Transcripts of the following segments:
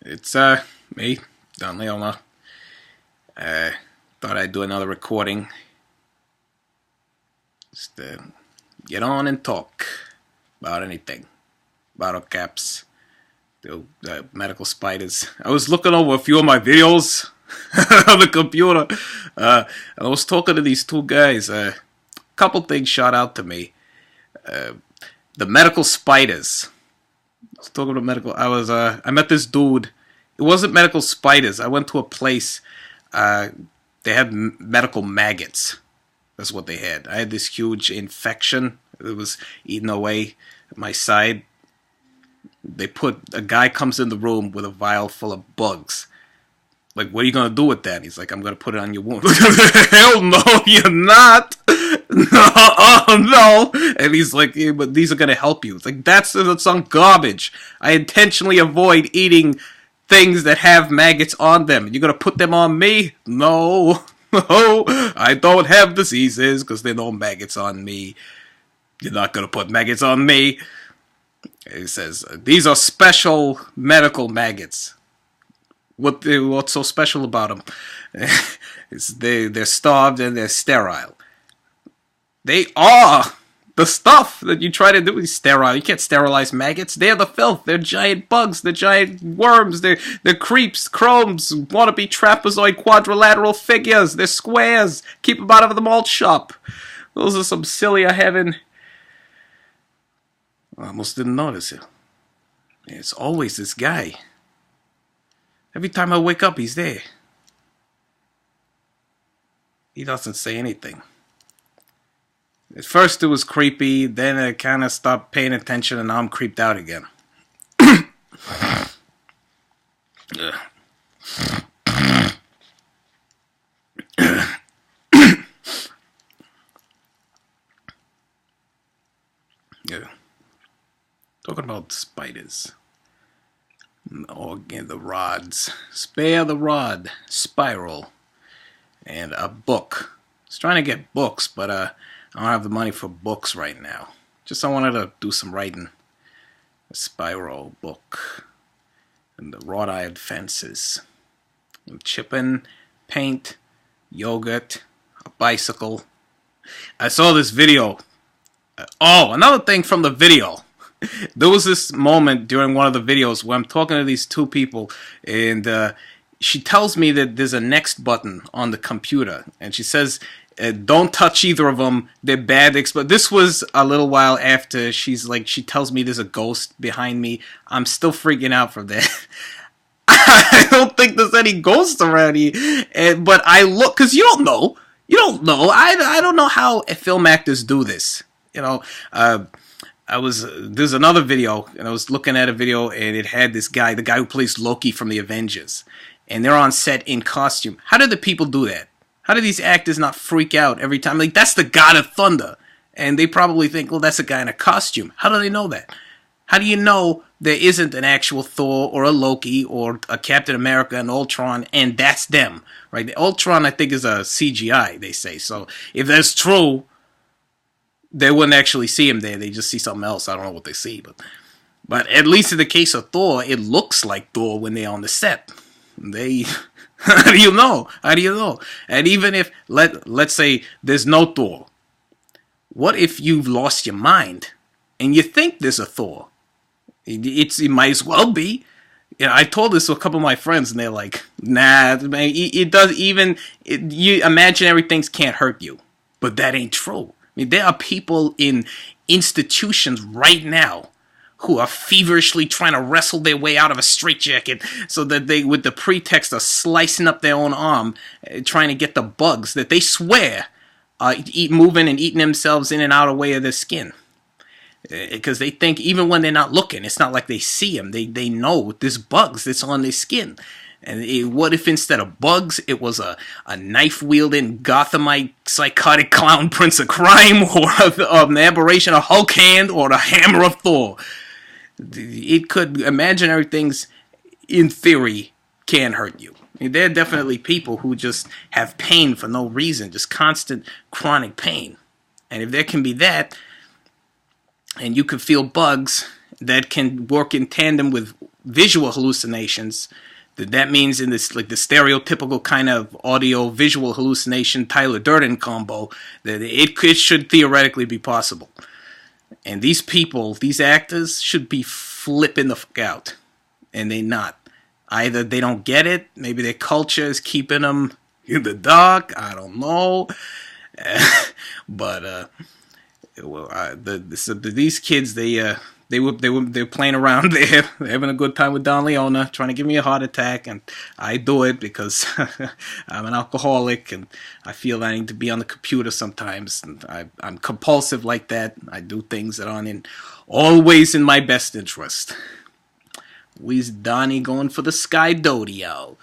It's me, Don Leona. Thought I'd do another recording. Just get on and talk about anything. Bottle caps, the medical spiders. I was looking over a few of my videos on the computer. And I was talking to these two guys. A couple things shot out to me. The medical spiders. I was talking to medical. I met this dude. It wasn't medical spiders. I went to a place. They had medical maggots. That's what they had. I had this huge infection. It was eating away at my side. A guy comes in the room with a vial full of bugs. Like, what are you going to do with that? He's like, I'm going to put it on your wound. Hell no, you're not. No, oh no. And he's like, yeah, but these are going to help you. It's like, that's some garbage. I intentionally avoid eating things that have maggots on them. You're going to put them on me? No. No, I don't have diseases because there are no maggots on me. You're not going to put maggots on me. It says, these are special medical maggots. What's so special about them? They're starved and they're sterile. They are. The stuff that you try to do is sterile. You can't sterilize maggots. They're the filth. They're giant bugs. They're giant worms. They're creeps, chromes, wannabe trapezoid quadrilateral figures. They're squares. Keep them out of the malt shop. Those are some silly I haven't... I almost didn't notice it. It's always this guy. Every time I wake up, he's there. He doesn't say anything. At first it was creepy, then I kind of stopped paying attention, and now I'm creeped out again. Yeah. Talking about spiders. Or again, the rods. Spare the rod. Spiral. And a book. I was trying to get books, but I don't have the money for books right now. Just I wanted to do some writing. A spiral book. And the wrought iron fences. And chipping, paint, yogurt, a bicycle. I saw this video. Oh, another thing from the video. There was this moment during one of the videos where I'm talking to these two people, and she tells me that there's a next button on the computer, and she says, don't touch either of them, they're bad. But this was a little while after she tells me there's a ghost behind me. I'm still freaking out from that. I don't think there's any ghosts around here, but I look, because you don't know. I don't know how film actors do this. You know, there's another video, and I was looking at a video, and it had this guy, the guy who plays Loki from the Avengers, and they're on set in costume. How do the people do that? How do these actors not freak out every time? Like, that's the God of Thunder, and they probably think, well, that's a guy in a costume. How do they know that? How do you know there isn't an actual Thor or a Loki or a Captain America and Ultron, and that's them, right? The Ultron, I think, is a CGI, they say. So if that's true, they wouldn't actually see him there. They just see something else. I don't know what they see, but at least in the case of Thor, it looks like Thor when they're on the set. How do you know? How do you know? And even if let's say there's no Thor, what if you've lost your mind and you think there's a Thor? It might as well be. You know, I told this to a couple of my friends, and they're like, "Nah, man, it does. You imaginary things can't hurt you, but that ain't true." I mean, there are people in institutions right now who are feverishly trying to wrestle their way out of a straitjacket so that they, with the pretext of slicing up their own arm, trying to get the bugs that they swear are moving and eating themselves in and out of the way of their skin. Because they think even when they're not looking, it's not like they see them. They know there's bugs that's on their skin. And what if instead of bugs, it was a knife-wielding Gothamite psychotic clown prince of crime, or an aberration of Hulk hand, or the hammer of Thor? It could, imaginary things, in theory, can hurt you. I mean, there are definitely people who just have pain for no reason, just constant chronic pain. And if there can be that, and you can feel bugs that can work in tandem with visual hallucinations. That means in this, like, the stereotypical kind of audio visual hallucination Tyler Durden combo, that it should theoretically be possible. And these people, these actors, should be flipping the fuck out, and they not. Either they don't get it, maybe their culture is keeping them in the dark, I don't know. But these kids, they were playing around. They're having a good time with Don Leona, trying to give me a heart attack, and I do it because I'm an alcoholic and I feel I need to be on the computer sometimes. And I'm compulsive like that. I do things that aren't always in my best interest. Where's Donnie going for the sky rodeo?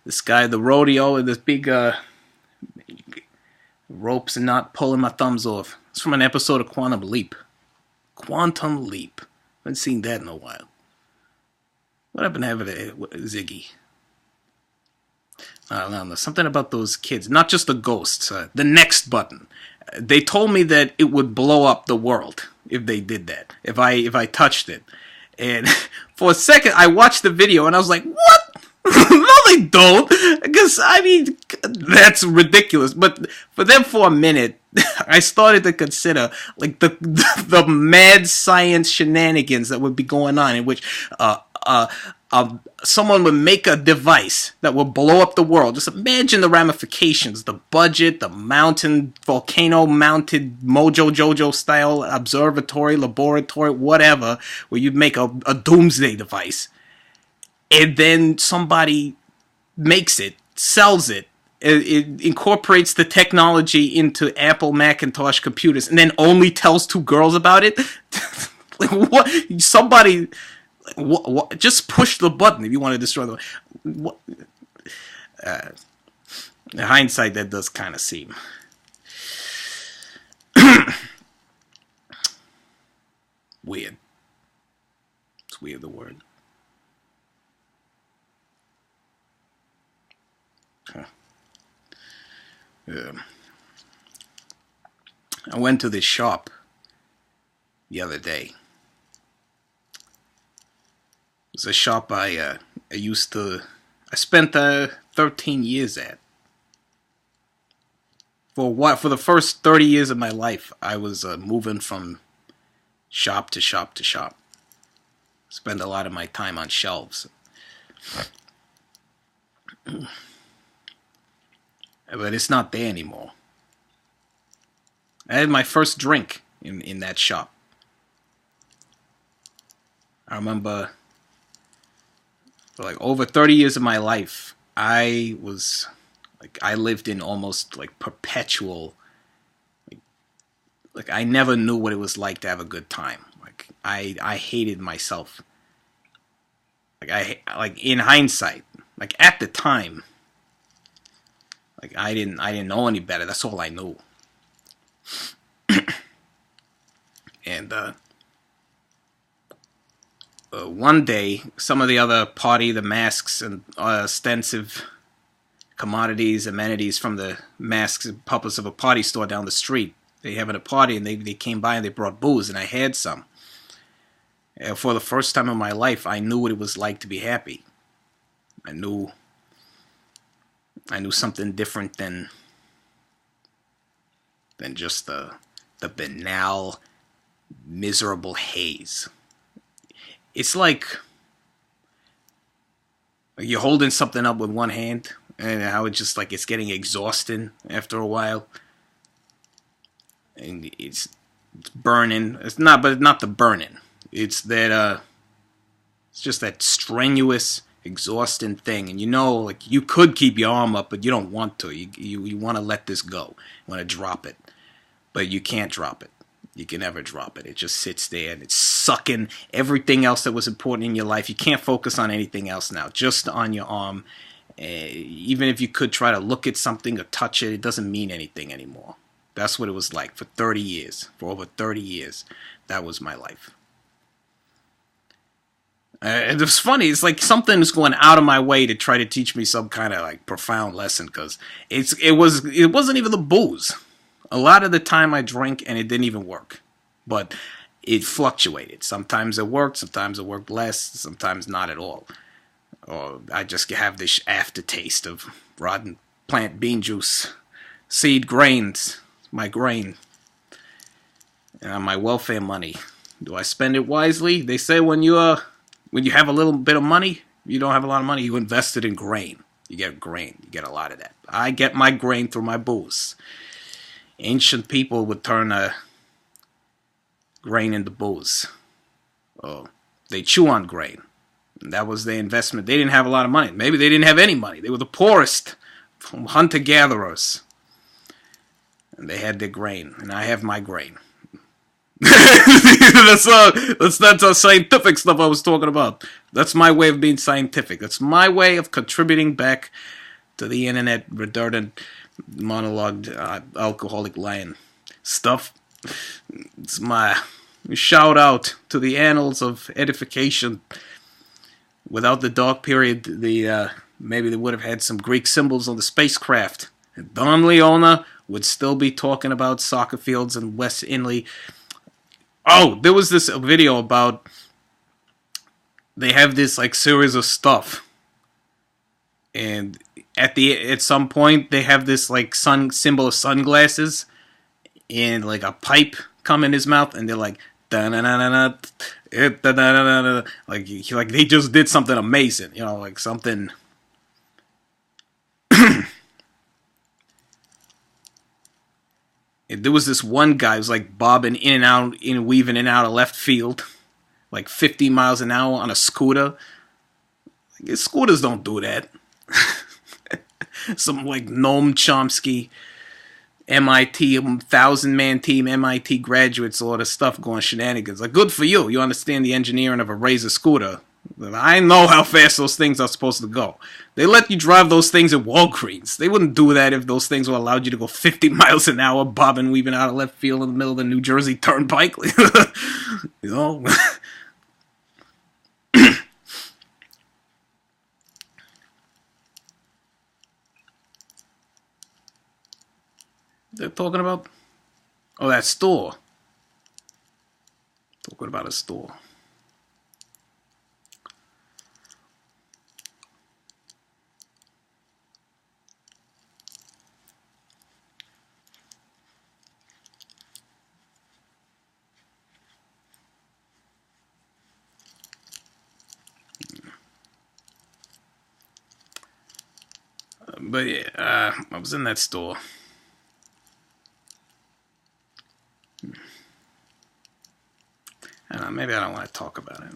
The rodeo, and this big ropes and not pulling my thumbs off. It's from an episode of Quantum Leap. Quantum Leap. I haven't seen that in a while. What happened to Ziggy? I don't know. Something about those kids. Not just the ghosts. The next button. They told me that it would blow up the world if they did that. If I touched it. And for a second, I watched the video and I was like, what? No, they don't. Because, I mean, that's ridiculous. But for them, for a minute, I started to consider, like, the mad science shenanigans that would be going on, in which someone would make a device that would blow up the world. Just imagine the ramifications, the budget, the mountain, volcano-mounted Mojo Jojo style observatory, laboratory, whatever, where you'd make a doomsday device. And then somebody makes it, sells it, it incorporates the technology into Apple Macintosh computers, and then only tells two girls about it. Like, what? Somebody, what? Just push the button if you want to destroy the. What? In hindsight, that does kind of seem weird. It's weird, the word. I went to this shop the other day. It's a shop I spent 13 years at. For the first 30 years of my life, I was moving from shop to shop to shop. Spend a lot of my time on shelves. But it's not there anymore. I had my first drink in that shop. I remember, for like over 30 years of my life, I lived in almost like perpetual, like I never knew what it was like to have a good time. Like I hated myself. Like in hindsight, like at the time, like I didn't know any better. That's all I knew. And one day, some of the other party, the masks and ostensive commodities, amenities from the masks and puppets of a party store down the street, they having a party, and they came by and they brought booze, and I had some. And for the first time in my life, I knew what it was like to be happy. I knew something different than just the banal, miserable haze. It's like you're holding something up with one hand, and how it's just like it's getting exhausting after a while, and it's burning. It's not the burning. It's that it's just that strenuous, exhausting thing. And like you could keep your arm up, but you don't want to. You want to let this go. You want to drop it, but you can't drop it. You can never drop it. It just sits there and it's sucking everything else that was important in your life. You can't focus on anything else now, just on your arm. Even if you could try to look at something or touch it, it doesn't mean anything anymore. That's what it was like for 30 years. For over 30 years, that was my life. It was funny. It's like something's going out of my way to try to teach me some kind of like profound lesson, because it wasn't even the booze. A lot of the time I drank and it didn't even work. But it fluctuated. Sometimes it worked less, sometimes not at all. Or I just have this aftertaste of rotten plant bean juice, seed grains, my grain, and my welfare money. Do I spend it wisely? They say when you have a little bit of money, you don't have a lot of money, you invest it in grain. You get grain. You get a lot of that. I get my grain through my booze. Ancient people would turn grain into booze. Oh, they chew on grain. And that was their investment. They didn't have a lot of money. Maybe they didn't have any money. They were the poorest hunter-gatherers. And they had their grain. And I have my grain. That's not scientific stuff I was talking about. That's my way of being scientific. That's my way of contributing back to the internet redundant monologue alcoholic lion stuff. It's my shout out to the annals of edification. Without the dark period, maybe they would have had some Greek symbols on the spacecraft. And Don Leona would still be talking about soccer fields in West Inley. Oh, there was this video about, they have this like series of stuff, and at some point they have this like sun symbol of sunglasses, and like a pipe come in his mouth, and they're like da-na-na-na-na, da-na-na-na-na, like they just did something amazing, like something. There was this one guy who was like bobbing in and out, weaving in and out of left field, like 50 miles an hour on a scooter. Like, scooters don't do that. Some like Noam Chomsky, MIT, 1,000-man team, MIT graduates, all this stuff going shenanigans. Like, good for you. You understand the engineering of a Razor scooter. I know how fast those things are supposed to go. They let you drive those things at Walgreens. They wouldn't do that if those things were allowed you to go 50 miles an hour, bobbing, weaving out of left field in the middle of the New Jersey Turnpike. They're talking about... Oh, that store. Talking about a store. But yeah, I was in that store. I don't know, maybe I don't want to talk about it.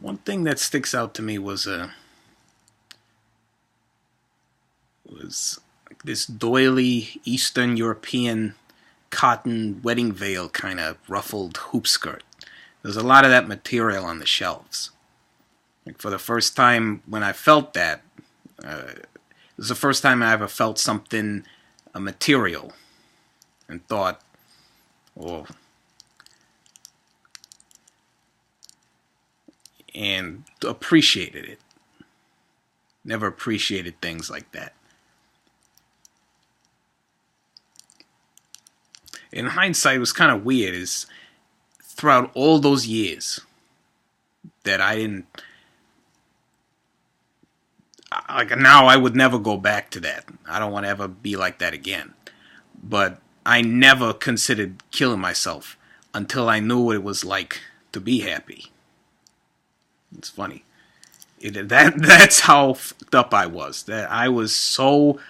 One thing that sticks out to me was this doily Eastern European cotton wedding veil kind of ruffled hoop skirt. There's a lot of that material on the shelves. Like, for the first time when I felt that, it was the first time I ever felt something, a material, and thought, oh, and appreciated it. Never appreciated things like that. In hindsight, it was kind of weird, is throughout all those years that I didn't, like, now I would never go back to that. I don't want to ever be like that again. But I never considered killing myself until I knew what it was like to be happy. It's funny. That's how fucked up I was. That I was so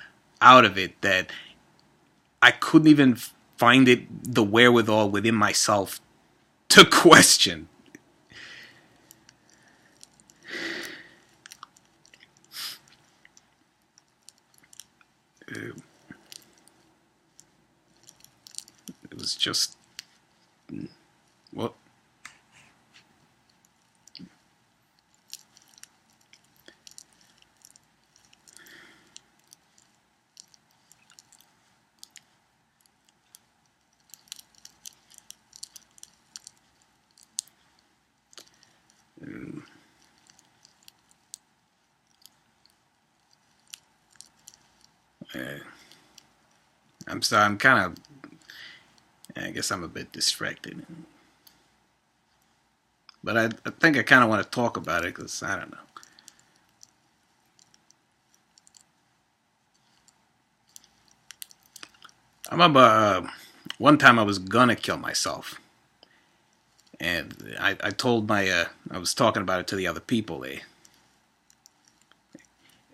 out of it that I couldn't even find the wherewithal within myself to question. It was just... What? I'm sorry. I'm kind of. I guess I'm a bit distracted. But I think I kind of want to talk about it because I don't know. I remember one time I was gonna kill myself, and I told my I was talking about it to the other people.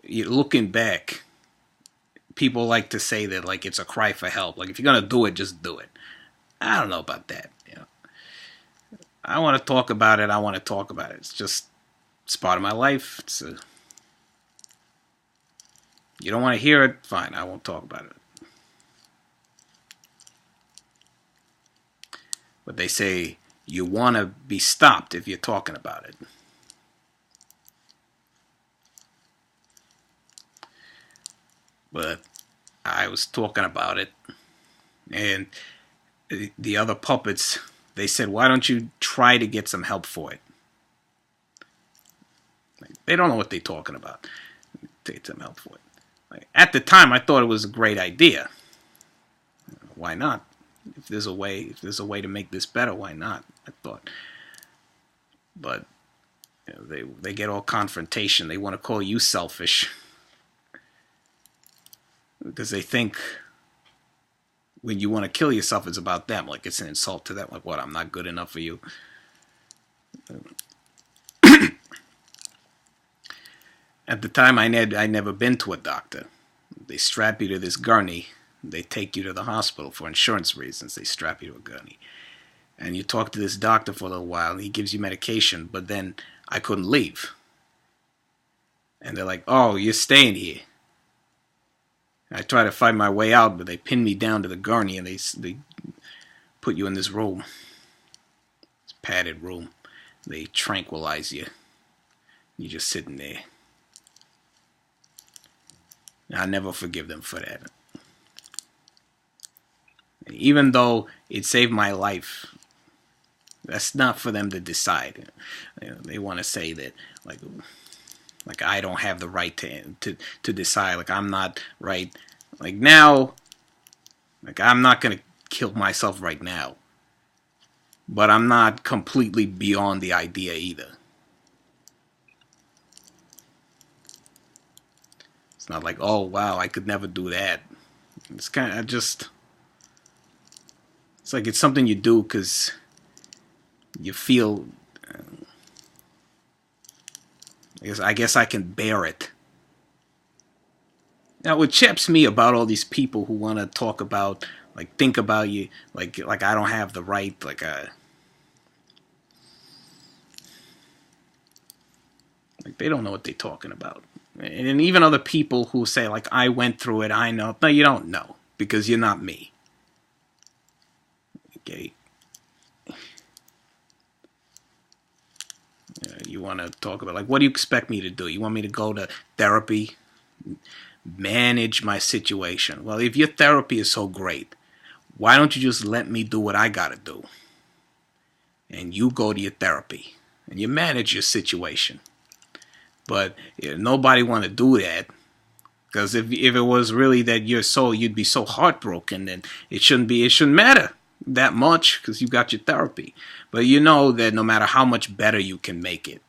Looking back, people like to say that like it's a cry for help. Like if you're gonna do it, just do it. I don't know about that. I want to talk about it. I want to talk about it. It's part of my life. You don't want to hear it, fine. I won't talk about it. But they say you want to be stopped if you're talking about it. But I was talking about it, and the other puppets, they said, why don't you try to get some help for it? They don't know what they're talking about. Take some help for it. At the time, I thought it was a great idea. Why not? If there's a way to make this better, why not? I thought. But they get all confrontation. They want to call you selfish because they think when you want to kill yourself, it's about them. Like it's an insult to them. Like, what? I'm not good enough for you. At the time, I'd never been to a doctor. They strap you to this gurney. They take you to the hospital for insurance reasons. They strap you to a gurney. And you talk to this doctor for a little while, and he gives you medication, but then I couldn't leave. And they're like, oh, you're staying here. I try to find my way out, but they pin me down to the gurney, and they put you in this room. This padded room. They tranquilize you. You're just sitting there. I never forgive them for that. Even though it saved my life, that's not for them to decide. They want to say that like I don't have the right to decide. Like I'm not right. Like now, like I'm not gonna kill myself right now. But I'm not completely beyond the idea either. It's not like, oh wow, I could never do that. It's kind of just. It's like it's something you do because you feel. I guess I can bear it. Now, what chaps me about all these people who want to talk about, like, think about you, like I don't have the right, like they don't know what they're talking about. And even other people who say, like, I went through it, I know. No, you don't know because you're not me. Okay. You want to talk about, like, what do you expect me to do? You want me to go to therapy? Manage my situation. Well, if your therapy is so great, why don't you just let me do what I got to do? And you go to your therapy and you manage your situation. But nobody want to do that. Because if it was really that you'd be so heartbroken, then it shouldn't matter that much because you got your therapy. But you know that no matter how much better you can make it,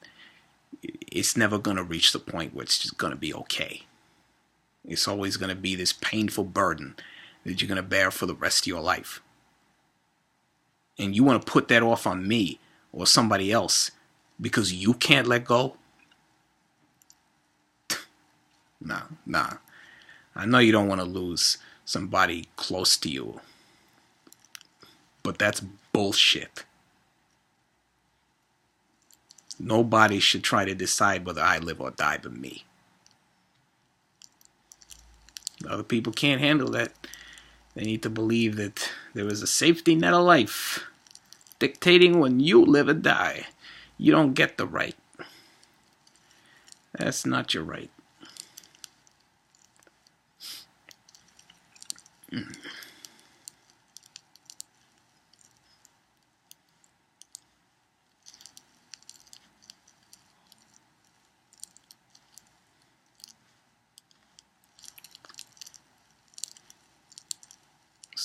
it's never going to reach the point where it's just going to be okay. It's always going to be this painful burden that you're going to bear for the rest of your life. And you want to put that off on me or somebody else because you can't let go? Nah. I know you don't want to lose somebody close to you. But that's bullshit. Nobody should try to decide whether I live or die but me. Other people can't handle that. They need to believe that there is a safety net of life dictating when you live or die. You don't get the right. That's not your right.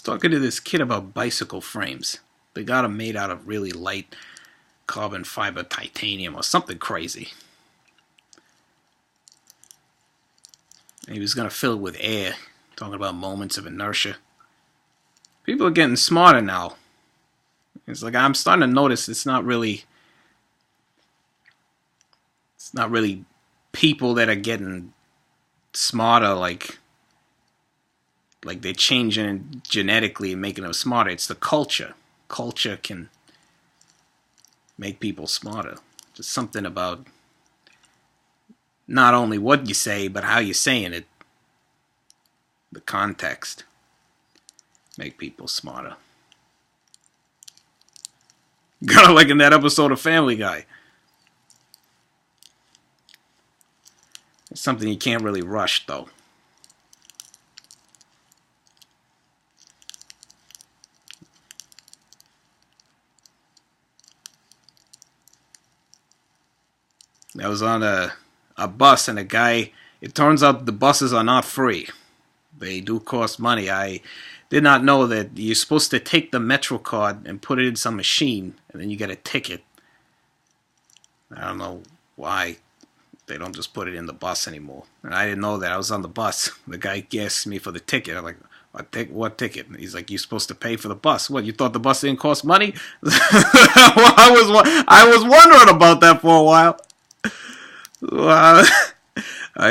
talking to this kid about bicycle frames. They got them made out of really light carbon fiber titanium or something crazy. And he was going to fill it with air, talking about moments of inertia. People are getting smarter now. It's like I'm starting to notice it's not really people that are getting smarter, like they're changing genetically and making them smarter. It's the culture. Culture can make people smarter. Just something about not only what you say, but how you're saying it. The context. Make people smarter. Kind of like in that episode of Family Guy. It's something you can't really rush, though. I was on a bus, and a guy, it turns out the buses are not free. They do cost money. I did not know that you're supposed to take the Metro card and put it in some machine, and then you get a ticket. I don't know why they don't just put it in the bus anymore. And I didn't know that. I was on the bus. The guy asked me for the ticket. I'm like, what ticket? And he's like, you're supposed to pay for the bus. What, you thought the bus didn't cost money? Well, I was wondering about that for a while.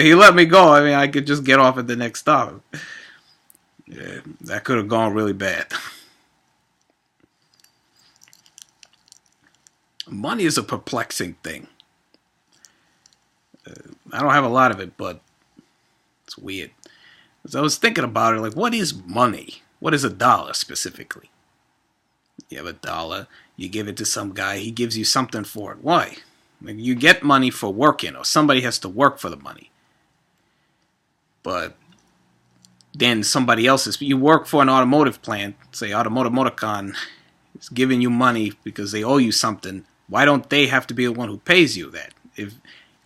He let me go. I mean, I could just get off at the next stop. Yeah, that could have gone really bad. Money is a perplexing thing. I don't have a lot of it, but it's weird. As I was thinking about it, like, what is money? What is a dollar specifically? You have a dollar, you give it to some guy, he gives you something for it. Why? Like, you get money for working, or somebody has to work for the money. But then somebody else you work for an automotive plant, say Automotive Motorcon, is giving you money because they owe you something. Why don't they have to be the one who pays you that?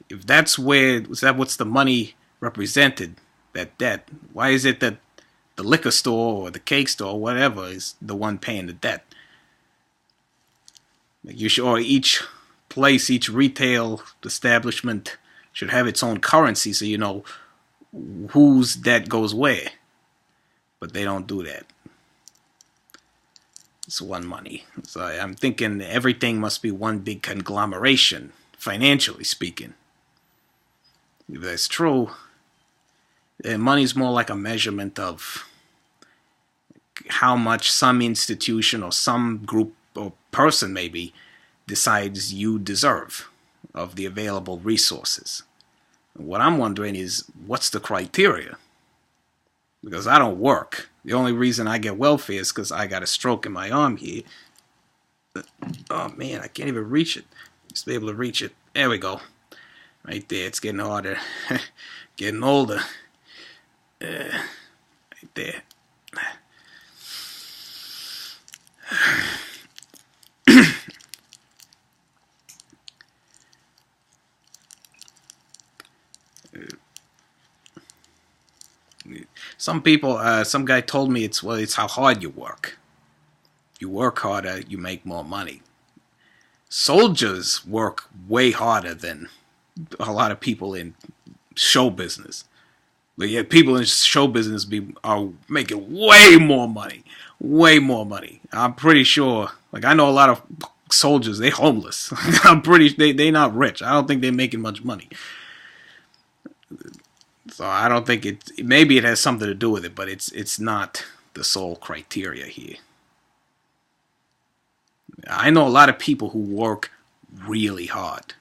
If that's what's the money represented, that debt, why is it that the liquor store or the cake store or whatever is the one paying the debt? Like or each place, each retail establishment should have its own currency so you know whose debt goes where. But they don't do that. It's one money. So I'm thinking everything must be one big conglomeration, financially speaking. If that's true, then money's more like a measurement of how much some institution or some group or person maybe decides you deserve of the available resources. What I'm wondering is, what's the criteria? Because I don't work. The only reason I get welfare is because I got a stroke in my arm here. Oh man, I can't even reach it. Just be able to reach it. There we go. Right there. It's getting harder. Getting older. Right there. Some people, some guy told me it's how hard you work. You work harder, you make more money. Soldiers work way harder than a lot of people in show business. But yet people in show business are making way more money. Way more money. I'm pretty sure, like I know a lot of soldiers, they homeless. I'm pretty they not rich. I don't think they're making much money. So I don't think maybe it has something to do with it, but it's not the sole criteria here. I know a lot of people who work really hard.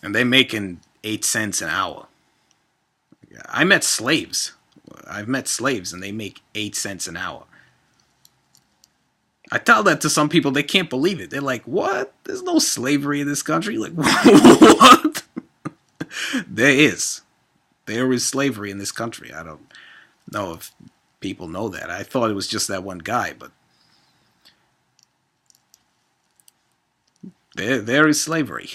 And they're making 8 cents an hour. I've met slaves and they make 8 cents an hour. I tell that to some people, they can't believe it. They're like, what? There's no slavery in this country? Like, what? There is. There is slavery in this country. I don't know if people know that. I thought it was just that one guy, but there is slavery.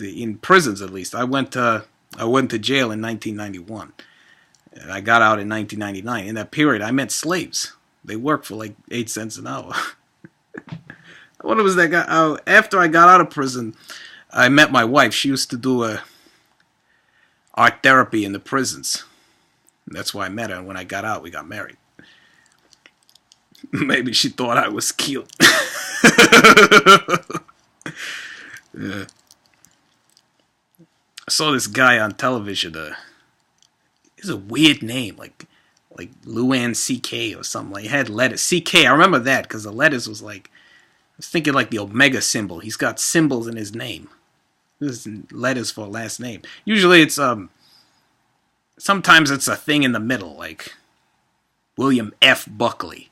In prisons, at least. I went to jail in 1991. And I got out in 1999. In that period, I met slaves. They worked for like 8 cents an hour. What was that guy? After I got out of prison, I met my wife. She used to do art therapy in the prisons. That's why I met her. And when I got out, we got married. Maybe she thought I was cute. Yeah. I saw this guy on television. It's a weird name, like Luan CK or something. Like, he had letters. CK, I remember that because the letters was like, I was thinking like the Omega symbol. He's got symbols in his name. This is letters for a last name. Usually it's sometimes it's a thing in the middle, like William F. Buckley.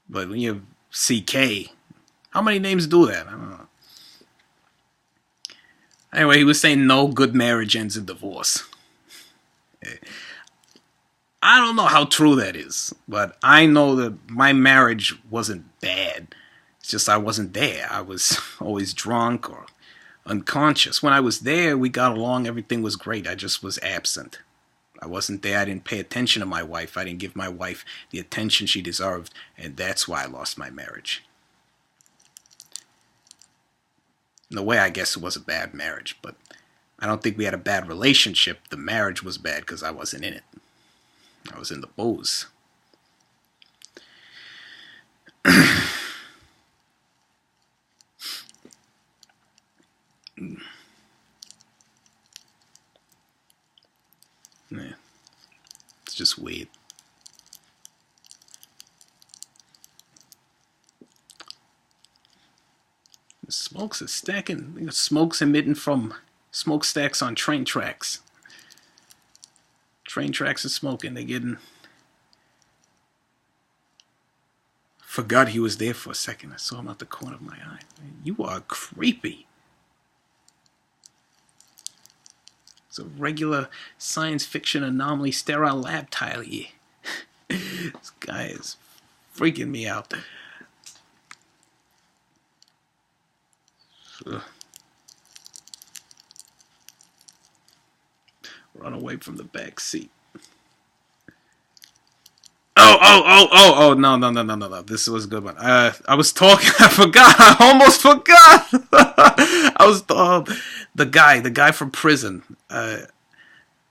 But when you have CK, how many names do that? I don't know. Anyway, he was saying no good marriage ends in divorce. I don't know how true that is, but I know that my marriage wasn't bad. It's just I wasn't there. I was always drunk or unconscious. When I was there, we got along. Everything was great. I just was absent. I wasn't there. I didn't pay attention to my wife. I didn't give my wife the attention she deserved, and that's why I lost my marriage. In a way, I guess it was a bad marriage, but I don't think we had a bad relationship. The marriage was bad because I wasn't in it. I was in the booze. Yeah. It's just weird. The smokes are stacking. The smoke's emitting from smokestacks on train tracks. Train tracks are smoking. They're getting... Forgot he was there for a second. I saw him out the corner of my eye. You are creepy. It's a regular science fiction anomaly sterile lab tile here. This guy is freaking me out. Run away from the back seat. Oh, no. This was a good one. I was talking, I forgot. I almost forgot. I was the guy from prison. I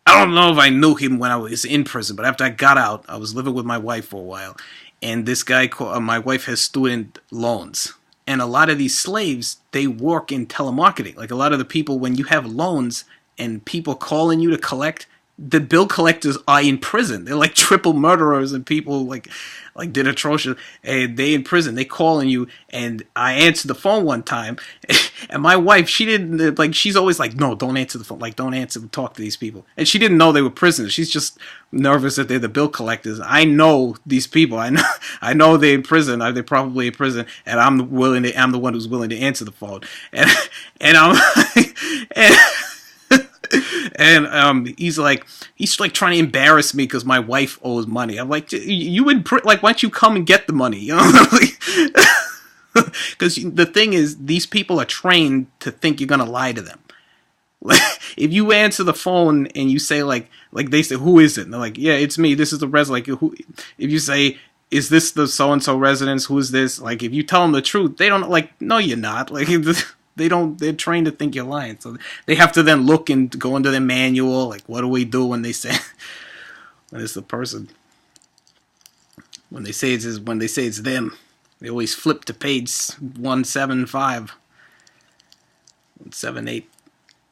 don't know if I knew him when I was in prison, but after I got out, I was living with my wife for a while. And this guy, my wife has student loans. And a lot of these slaves, they work in telemarketing. Like a lot of the people, when you have loans and people calling you to collect, the bill collectors are in prison. They're like triple murderers and people like did atrocious. And they in prison. They calling you. And I answered the phone one time, and my wife, she didn't like. She's always like, no, don't answer the phone. Like, don't answer. Talk to these people. And she didn't know they were prisoners. She's just nervous that they're the bill collectors. I know these people. I know they're in prison. They're probably in prison, and I'm the one who's willing to answer the phone. And I'm he's like trying to embarrass me because my wife owes money. I'm like, you would like, why don't you come and get the money? You know, because the thing is, these people are trained to think you're gonna lie to them. Like, if you answer the phone and you say like they say, who is it? And they're like, yeah, it's me. This is the resident. Like, who? If you say, is this the so and so residence? Who is this? Like, if you tell them the truth, they don't like. No, you're not. Like. They're trained to think you're lying. So they have to then look and go into their manual. Like, what do we do when they say, when it's the person, when they say it's them, they always flip to page 175, 178,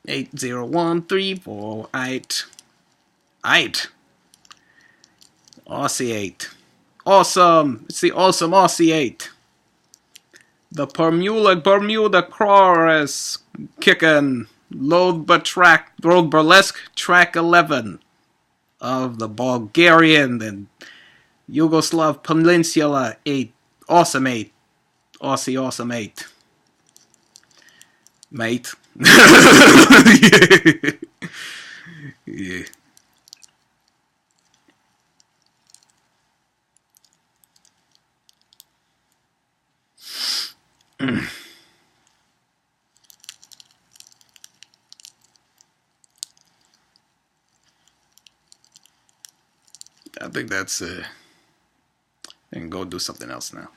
80134, 8. Aussie 8. Awesome. It's the awesome Aussie 8. The Bermuda chorus kicking load burlesque track 11 of the Bulgarian and Yugoslav Peninsula 8, awesome 8, Aussie awesome 8, mate. Yeah. I think that's I can go do something else now.